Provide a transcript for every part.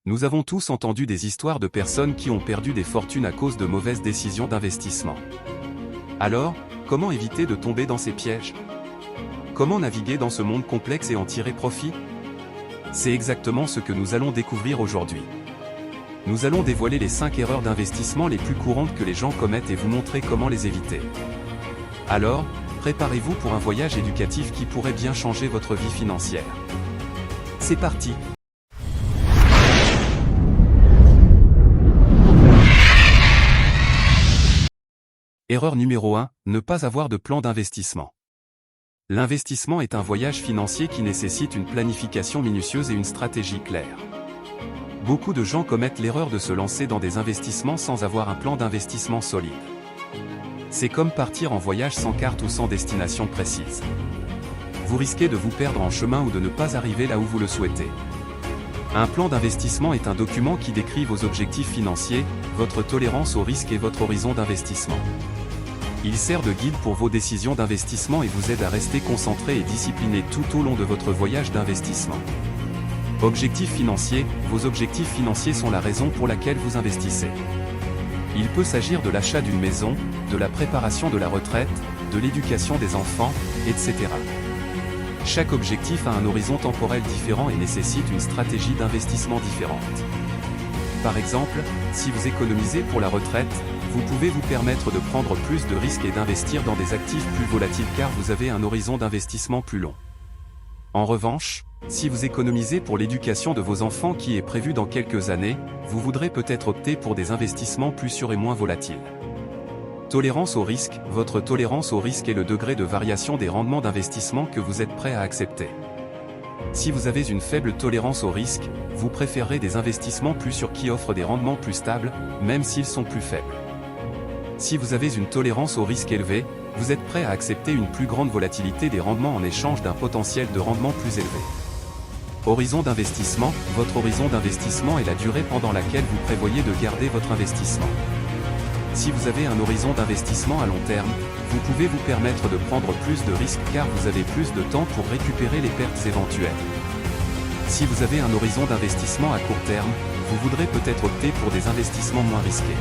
Nous avons tous entendu des histoires de personnes qui ont perdu des fortunes à cause de mauvaises décisions d'investissement. Alors, comment éviter de tomber dans ces pièges? Comment naviguer dans ce monde complexe et en tirer profit? C'est exactement ce que nous allons découvrir aujourd'hui. Nous allons dévoiler les 5 erreurs d'investissement les plus courantes que les gens commettent et vous montrer comment les éviter. Alors, préparez-vous pour un voyage éducatif qui pourrait bien changer votre vie financière. C'est parti! Erreur numéro 1, ne pas avoir de plan d'investissement. L'investissement est un voyage financier qui nécessite une planification minutieuse et une stratégie claire. Beaucoup de gens commettent l'erreur de se lancer dans des investissements sans avoir un plan d'investissement solide. C'est comme partir en voyage sans carte ou sans destination précise. Vous risquez de vous perdre en chemin ou de ne pas arriver là où vous le souhaitez. Un plan d'investissement est un document qui décrit vos objectifs financiers, votre tolérance au risque et votre horizon d'investissement. Il sert de guide pour vos décisions d'investissement et vous aide à rester concentré et discipliné tout au long de votre voyage d'investissement. Objectifs financiers, vos objectifs financiers sont la raison pour laquelle vous investissez. Il peut s'agir de l'achat d'une maison, de la préparation de la retraite, de l'éducation des enfants, etc. Chaque objectif a un horizon temporel différent et nécessite une stratégie d'investissement différente. Par exemple, si vous économisez pour la retraite, vous pouvez vous permettre de prendre plus de risques et d'investir dans des actifs plus volatiles car vous avez un horizon d'investissement plus long. En revanche, si vous économisez pour l'éducation de vos enfants qui est prévue dans quelques années, vous voudrez peut-être opter pour des investissements plus sûrs et moins volatiles. Tolérance au risque, votre tolérance au risque est le degré de variation des rendements d'investissement que vous êtes prêt à accepter. Si vous avez une faible tolérance au risque, vous préférerez des investissements plus sûrs qui offrent des rendements plus stables, même s'ils sont plus faibles. Si vous avez une tolérance au risque élevée, vous êtes prêt à accepter une plus grande volatilité des rendements en échange d'un potentiel de rendement plus élevé. Horizon d'investissement, votre horizon d'investissement est la durée pendant laquelle vous prévoyez de garder votre investissement. Si vous avez un horizon d'investissement à long terme, vous pouvez vous permettre de prendre plus de risques car vous avez plus de temps pour récupérer les pertes éventuelles. Si vous avez un horizon d'investissement à court terme, vous voudrez peut-être opter pour des investissements moins risqués.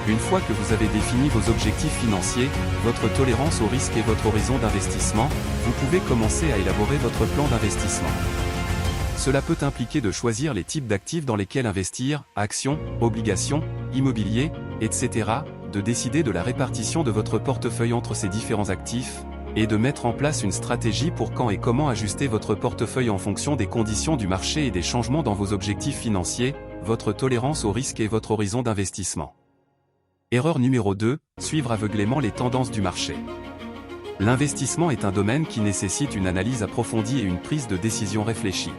Une fois que vous avez défini vos objectifs financiers, votre tolérance au risque et votre horizon d'investissement, vous pouvez commencer à élaborer votre plan d'investissement. Cela peut impliquer de choisir les types d'actifs dans lesquels investir, actions, obligations, immobilier, etc., de décider de la répartition de votre portefeuille entre ces différents actifs, et de mettre en place une stratégie pour quand et comment ajuster votre portefeuille en fonction des conditions du marché et des changements dans vos objectifs financiers, votre tolérance au risque et votre horizon d'investissement. Erreur numéro 2, suivre aveuglément les tendances du marché. L'investissement est un domaine qui nécessite une analyse approfondie et une prise de décision réfléchie.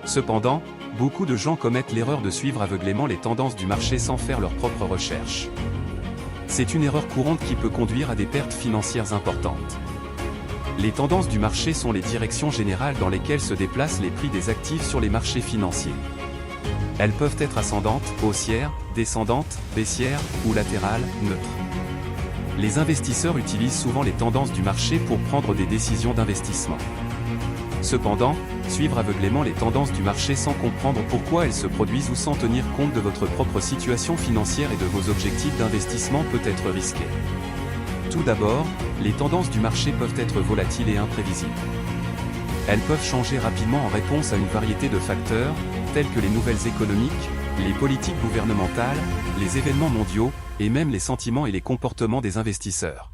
Cependant, beaucoup de gens commettent l'erreur de suivre aveuglément les tendances du marché sans faire leurs propres recherches. C'est une erreur courante qui peut conduire à des pertes financières importantes. Les tendances du marché sont les directions générales dans lesquelles se déplacent les prix des actifs sur les marchés financiers. Elles peuvent être ascendantes, haussières, descendantes, baissières ou latérales, neutres. Les investisseurs utilisent souvent les tendances du marché pour prendre des décisions d'investissement. Cependant, suivre aveuglément les tendances du marché sans comprendre pourquoi elles se produisent ou sans tenir compte de votre propre situation financière et de vos objectifs d'investissement peut être risqué. Tout d'abord, les tendances du marché peuvent être volatiles et imprévisibles. Elles peuvent changer rapidement en réponse à une variété de facteurs, tels que les nouvelles économiques, les politiques gouvernementales, les événements mondiaux, et même les sentiments et les comportements des investisseurs.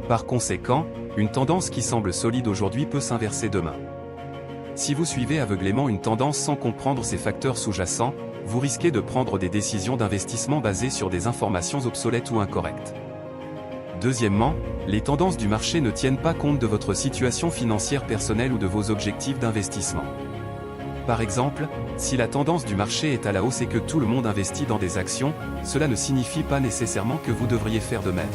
Par conséquent, une tendance qui semble solide aujourd'hui peut s'inverser demain. Si vous suivez aveuglément une tendance sans comprendre ses facteurs sous-jacents, vous risquez de prendre des décisions d'investissement basées sur des informations obsolètes ou incorrectes. Deuxièmement, les tendances du marché ne tiennent pas compte de votre situation financière personnelle ou de vos objectifs d'investissement. Par exemple, si la tendance du marché est à la hausse et que tout le monde investit dans des actions, cela ne signifie pas nécessairement que vous devriez faire de même.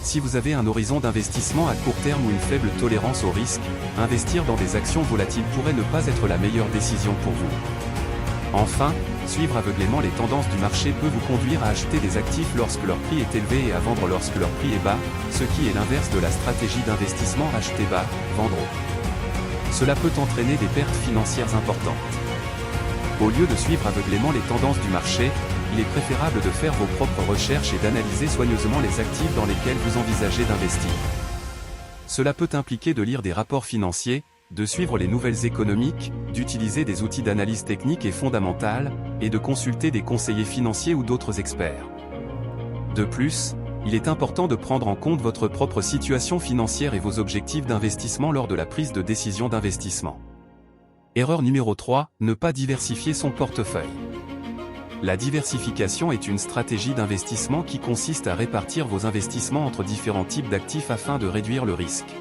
Si vous avez un horizon d'investissement à court terme ou une faible tolérance au risque, investir dans des actions volatiles pourrait ne pas être la meilleure décision pour vous. Enfin, suivre aveuglément les tendances du marché peut vous conduire à acheter des actifs lorsque leur prix est élevé et à vendre lorsque leur prix est bas, ce qui est l'inverse de la stratégie d'investissement acheter bas, vendre haut. Cela peut entraîner des pertes financières importantes. Au lieu de suivre aveuglément les tendances du marché, il est préférable de faire vos propres recherches et d'analyser soigneusement les actifs dans lesquels vous envisagez d'investir. Cela peut impliquer de lire des rapports financiers, de suivre les nouvelles économiques, d'utiliser des outils d'analyse technique et fondamentale, et de consulter des conseillers financiers ou d'autres experts. De plus, il est important de prendre en compte votre propre situation financière et vos objectifs d'investissement lors de la prise de décision d'investissement. Erreur numéro 3, ne pas diversifier son portefeuille. La diversification est une stratégie d'investissement qui consiste à répartir vos investissements entre différents types d'actifs afin de réduire le risque.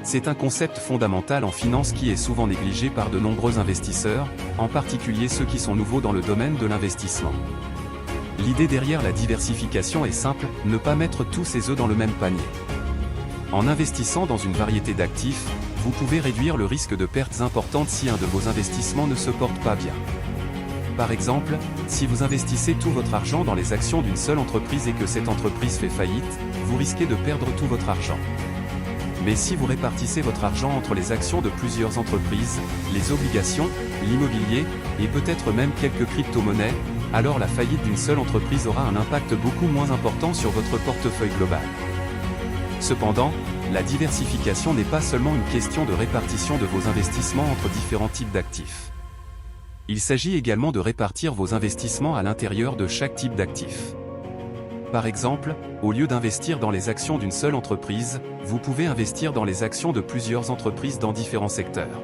C'est un concept fondamental en finance qui est souvent négligé par de nombreux investisseurs, en particulier ceux qui sont nouveaux dans le domaine de l'investissement. L'idée derrière la diversification est simple, ne pas mettre tous ses œufs dans le même panier. En investissant dans une variété d'actifs, vous pouvez réduire le risque de pertes importantes si un de vos investissements ne se porte pas bien. Par exemple, si vous investissez tout votre argent dans les actions d'une seule entreprise et que cette entreprise fait faillite, vous risquez de perdre tout votre argent. Mais si vous répartissez votre argent entre les actions de plusieurs entreprises, les obligations, l'immobilier, et peut-être même quelques crypto-monnaies, alors la faillite d'une seule entreprise aura un impact beaucoup moins important sur votre portefeuille global. Cependant, la diversification n'est pas seulement une question de répartition de vos investissements entre différents types d'actifs. Il s'agit également de répartir vos investissements à l'intérieur de chaque type d'actif. Par exemple, au lieu d'investir dans les actions d'une seule entreprise, vous pouvez investir dans les actions de plusieurs entreprises dans différents secteurs.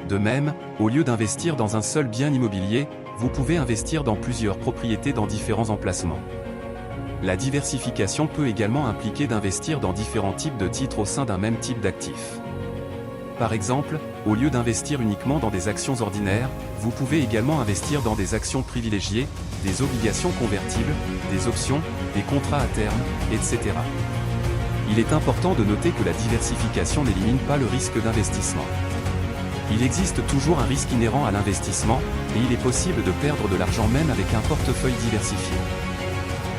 De même, au lieu d'investir dans un seul bien immobilier, vous pouvez investir dans plusieurs propriétés dans différents emplacements. La diversification peut également impliquer d'investir dans différents types de titres au sein d'un même type d'actif. Par exemple, au lieu d'investir uniquement dans des actions ordinaires, vous pouvez également investir dans des actions privilégiées, des obligations convertibles, des options, des contrats à terme, etc. Il est important de noter que la diversification n'élimine pas le risque d'investissement. Il existe toujours un risque inhérent à l'investissement, et il est possible de perdre de l'argent même avec un portefeuille diversifié.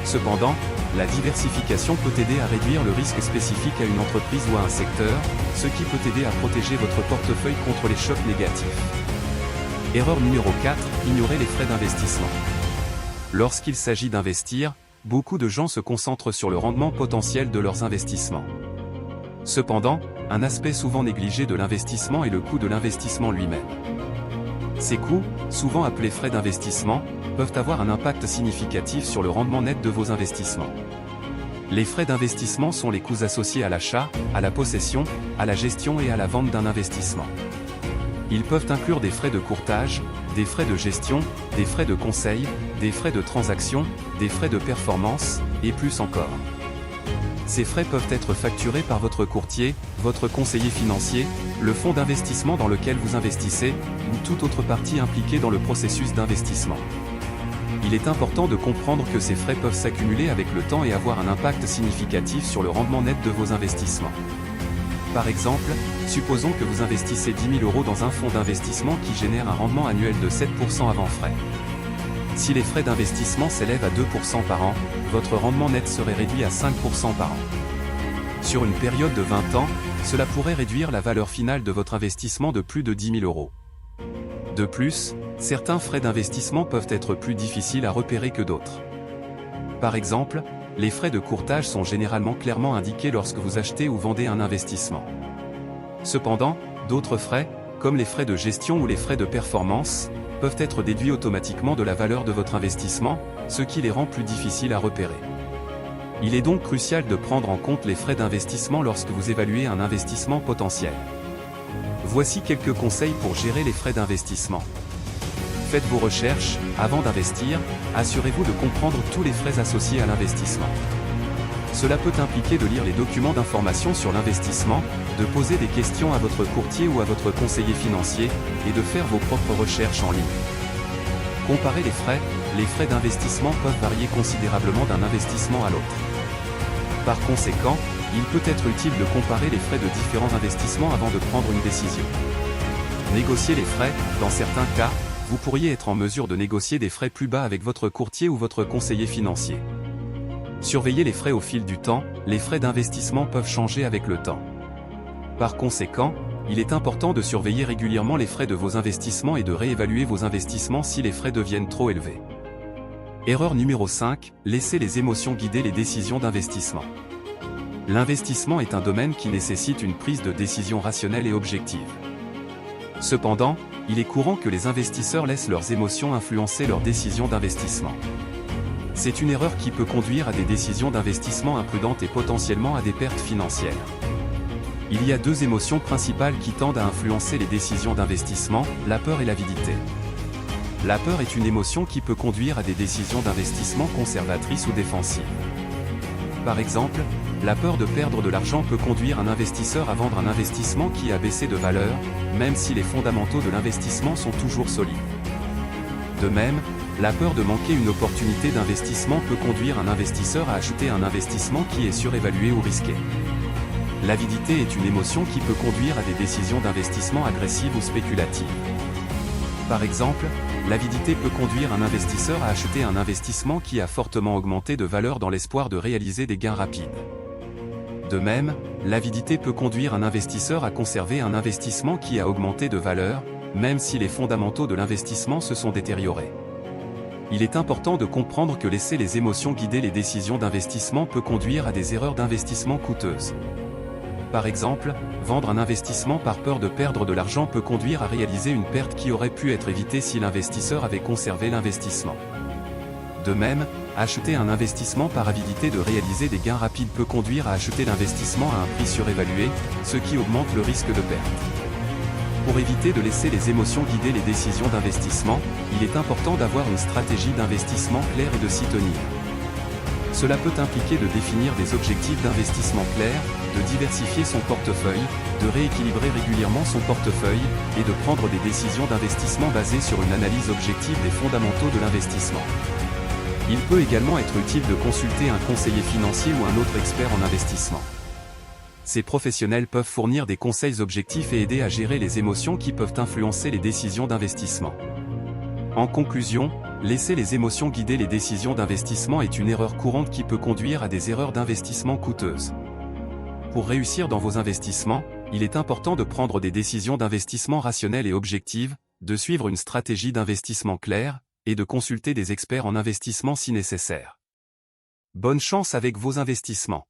Cependant, la diversification peut aider à réduire le risque spécifique à une entreprise ou à un secteur, ce qui peut aider à protéger votre portefeuille contre les chocs négatifs. Erreur numéro 4, ignorer les frais d'investissement. Lorsqu'il s'agit d'investir, beaucoup de gens se concentrent sur le rendement potentiel de leurs investissements. Cependant, un aspect souvent négligé de l'investissement est le coût de l'investissement lui-même. Ces coûts, souvent appelés frais d'investissement, peuvent avoir un impact significatif sur le rendement net de vos investissements. Les frais d'investissement sont les coûts associés à l'achat, à la possession, à la gestion et à la vente d'un investissement. Ils peuvent inclure des frais de courtage, des frais de gestion, des frais de conseil, des frais de transaction, des frais de performance, et plus encore. Ces frais peuvent être facturés par votre courtier, votre conseiller financier, le fonds d'investissement dans lequel vous investissez, ou toute autre partie impliquée dans le processus d'investissement. Il est important de comprendre que ces frais peuvent s'accumuler avec le temps et avoir un impact significatif sur le rendement net de vos investissements. Par exemple, supposons que vous investissez 10 000 € dans un fonds d'investissement qui génère un rendement annuel de 7% avant frais. Si les frais d'investissement s'élèvent à 2% par an, votre rendement net serait réduit à 5% par an. Sur une période de 20 ans, cela pourrait réduire la valeur finale de votre investissement de plus de 10 000 €. De plus, certains frais d'investissement peuvent être plus difficiles à repérer que d'autres. Par exemple, les frais de courtage sont généralement clairement indiqués lorsque vous achetez ou vendez un investissement. Cependant, d'autres frais, comme les frais de gestion ou les frais de performance, peuvent être déduits automatiquement de la valeur de votre investissement, ce qui les rend plus difficiles à repérer. Il est donc crucial de prendre en compte les frais d'investissement lorsque vous évaluez un investissement potentiel. Voici quelques conseils pour gérer les frais d'investissement. Faites vos recherches, avant d'investir, assurez-vous de comprendre tous les frais associés à l'investissement. Cela peut impliquer de lire les documents d'information sur l'investissement, de poser des questions à votre courtier ou à votre conseiller financier, et de faire vos propres recherches en ligne. Comparez les frais d'investissement peuvent varier considérablement d'un investissement à l'autre. Par conséquent, il peut être utile de comparer les frais de différents investissements avant de prendre une décision. Négocier les frais, dans certains cas, vous pourriez être en mesure de négocier des frais plus bas avec votre courtier ou votre conseiller financier. Surveillez les frais au fil du temps, les frais d'investissement peuvent changer avec le temps. Par conséquent, Il est important de surveiller régulièrement les frais de vos investissements et de réévaluer vos investissements si les frais deviennent trop élevés. Erreur numéro 5, laissez les émotions guider les décisions d'investissement. L'investissement est un domaine qui nécessite une prise de décision rationnelle et objective. Cependant, il est courant que les investisseurs laissent leurs émotions influencer leurs décisions d'investissement. C'est une erreur qui peut conduire à des décisions d'investissement imprudentes et potentiellement à des pertes financières. Il y a deux émotions principales qui tendent à influencer les décisions d'investissement, la peur et l'avidité. La peur est une émotion qui peut conduire à des décisions d'investissement conservatrices ou défensives. Par exemple, la peur de perdre de l'argent peut conduire un investisseur à vendre un investissement qui a baissé de valeur, même si les fondamentaux de l'investissement sont toujours solides. De même, la peur de manquer une opportunité d'investissement peut conduire un investisseur à acheter un investissement qui est surévalué ou risqué. L'avidité est une émotion qui peut conduire à des décisions d'investissement agressives ou spéculatives. Par exemple, l'avidité peut conduire un investisseur à acheter un investissement qui a fortement augmenté de valeur dans l'espoir de réaliser des gains rapides. De même, l'avidité peut conduire un investisseur à conserver un investissement qui a augmenté de valeur, même si les fondamentaux de l'investissement se sont détériorés. Il est important de comprendre que laisser les émotions guider les décisions d'investissement peut conduire à des erreurs d'investissement coûteuses. Par exemple, vendre un investissement par peur de perdre de l'argent peut conduire à réaliser une perte qui aurait pu être évitée si l'investisseur avait conservé l'investissement. De même, acheter un investissement par avidité de réaliser des gains rapides peut conduire à acheter l'investissement à un prix surévalué, ce qui augmente le risque de perte. Pour éviter de laisser les émotions guider les décisions d'investissement, il est important d'avoir une stratégie d'investissement claire et de s'y tenir. Cela peut impliquer de définir des objectifs d'investissement clairs, de diversifier son portefeuille, de rééquilibrer régulièrement son portefeuille, et de prendre des décisions d'investissement basées sur une analyse objective des fondamentaux de l'investissement. Il peut également être utile de consulter un conseiller financier ou un autre expert en investissement. Ces professionnels peuvent fournir des conseils objectifs et aider à gérer les émotions qui peuvent influencer les décisions d'investissement. En conclusion, laisser les émotions guider les décisions d'investissement est une erreur courante qui peut conduire à des erreurs d'investissement coûteuses. Pour réussir dans vos investissements, il est important de prendre des décisions d'investissement rationnelles et objectives, de suivre une stratégie d'investissement claire, et de consulter des experts en investissement si nécessaire. Bonne chance avec vos investissements.